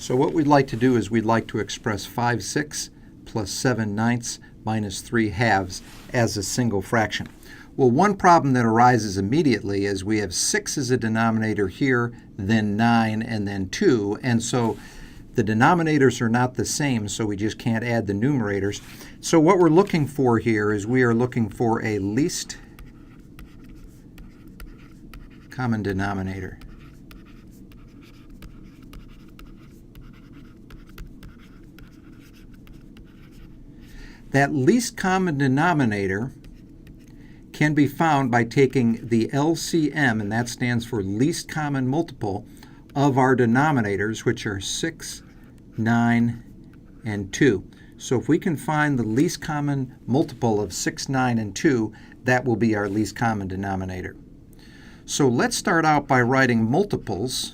So what we'd like to do is we'd like to express 5/6 plus 7/9 minus 3/2 as a single fraction. Well, one problem that arises immediately is we have 6 as a denominator here, then 9, and then 2, and so the denominators are not the same, so we just can't add the numerators. So what we're looking for here is we are looking for a least common denominator. That least common denominator can be found by taking the LCM, and that stands for least common multiple, of our denominators, which are 6, 9, and 2. So if we can find the least common multiple of 6, 9, and 2, that will be our least common denominator. So let's start out by writing multiples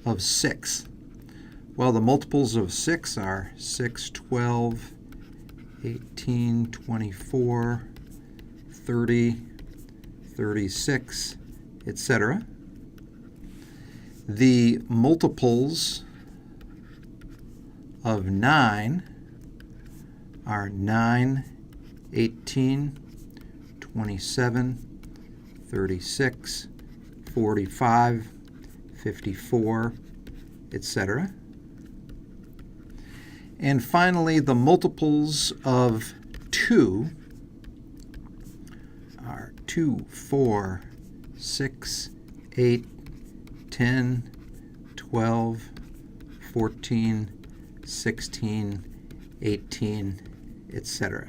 of 6. Well, the multiples of 6 are 6, 12, 18, 24, 30, 36, etc. The multiples of 9 are 9, 18, 27, 36, 45, 54, etc. And finally, the multiples of 2 are 2, 4, 6, 8, 10, 12, 14, 16, 18, etc.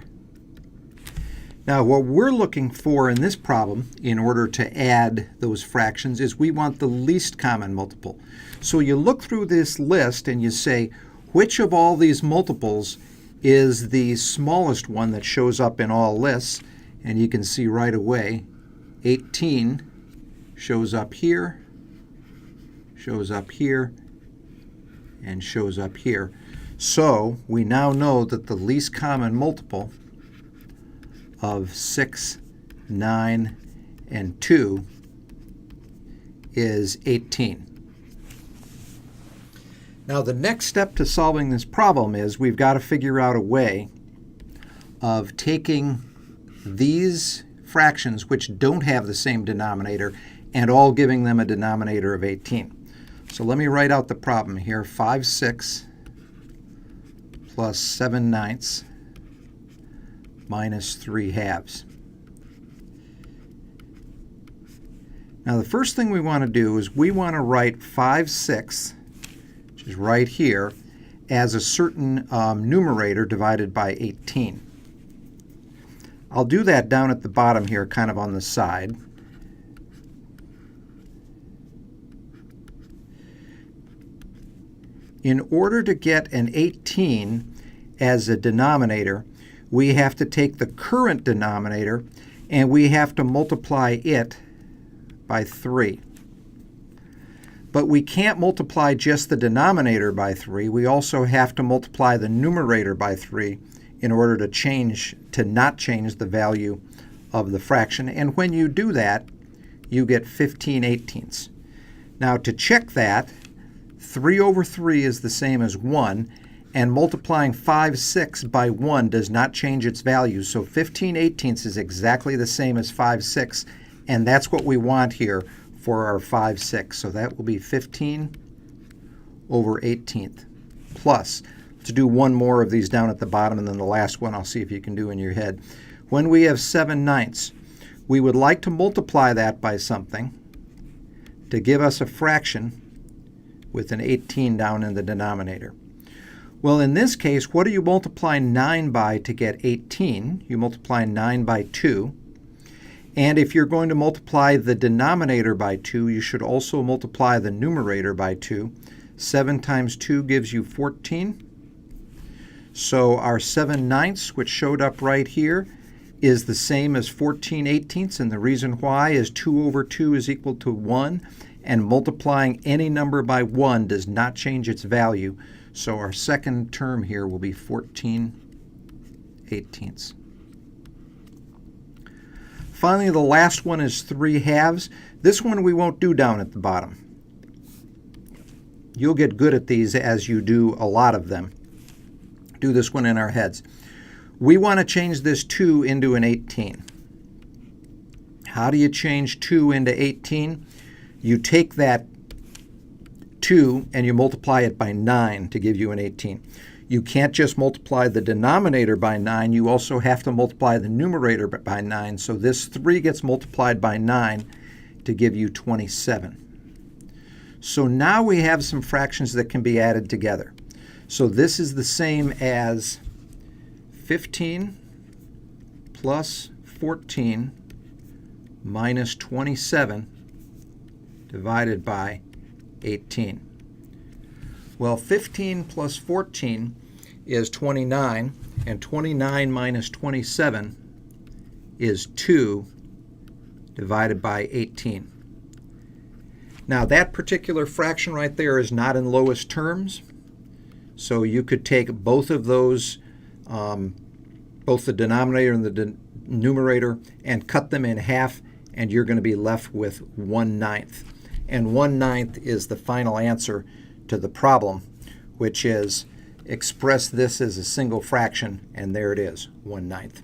Now, what we're looking for in this problem, in order to add those fractions, is we want the least common multiple. So you look through this list and you say, which of all these multiples is the smallest one that shows up in all lists? And you can see right away, 18 shows up here, and shows up here. So we now know that the least common multiple of 6, 9, and 2 is 18. Now, the next step to solving this problem is we've got to figure out a way of taking these fractions, which don't have the same denominator, and all giving them a denominator of 18. So let me write out the problem here. 5/6 plus 7/9 minus 3/2. Now, the first thing we want to do is we want to write 5/6, which is right here, as a certain numerator divided by 18. I'll do that down at the bottom here, kind of on the side. In order to get an 18 as a denominator, we have to take the current denominator and we have to multiply it by 3. But we can't multiply just the denominator by 3. We also have to multiply the numerator by 3 in order to not change the value of the fraction. And when you do that, you get 15/18. Now, to check that, 3 over 3 is the same as 1, and multiplying 5/6 by 1 does not change its value. So 15/18 is exactly the same as 5/6, and that's what we want here for our 5/6. So that will be 15 over 18 plus. Let's do one more of these down at the bottom, and then the last one I'll see if you can do in your head. When we have 7/9, we would like to multiply that by something to give us a fraction with an 18 down in the denominator. Well, in this case, what do you multiply 9 by to get 18? You multiply 9 by 2. And if you're going to multiply the denominator by 2, you should also multiply the numerator by 2. 7 times 2 gives you 14. So our 7/9, which showed up right here, is the same as 14/18, and the reason why is 2 over 2 is equal to 1, and multiplying any number by 1 does not change its value. So our second term here will be 14/18. Finally, the last one is 3/2. This one we won't do down at the bottom. You'll get good at these as you do a lot of them. Do this one in our heads. We want to change this 2 into an 18. How do you change 2 into 18? You take that 2 and you multiply it by 9 to give you an 18. You can't just multiply the denominator by 9. You also have to multiply the numerator by 9. So this 3 gets multiplied by 9 to give you 27. So now we have some fractions that can be added together. So this is the same as 15 plus 14 minus 27 divided by 18. Well, 15 plus 14 is 29, and 29 minus 27 is 2 divided by 18. Now that particular fraction right there is not in lowest terms, so you could take both of those, both the denominator and the numerator, and cut them in half, and you're going to be left with 1/9. And 1/9 is the final answer to the problem, which is express this as a single fraction, and there it is, 1/9.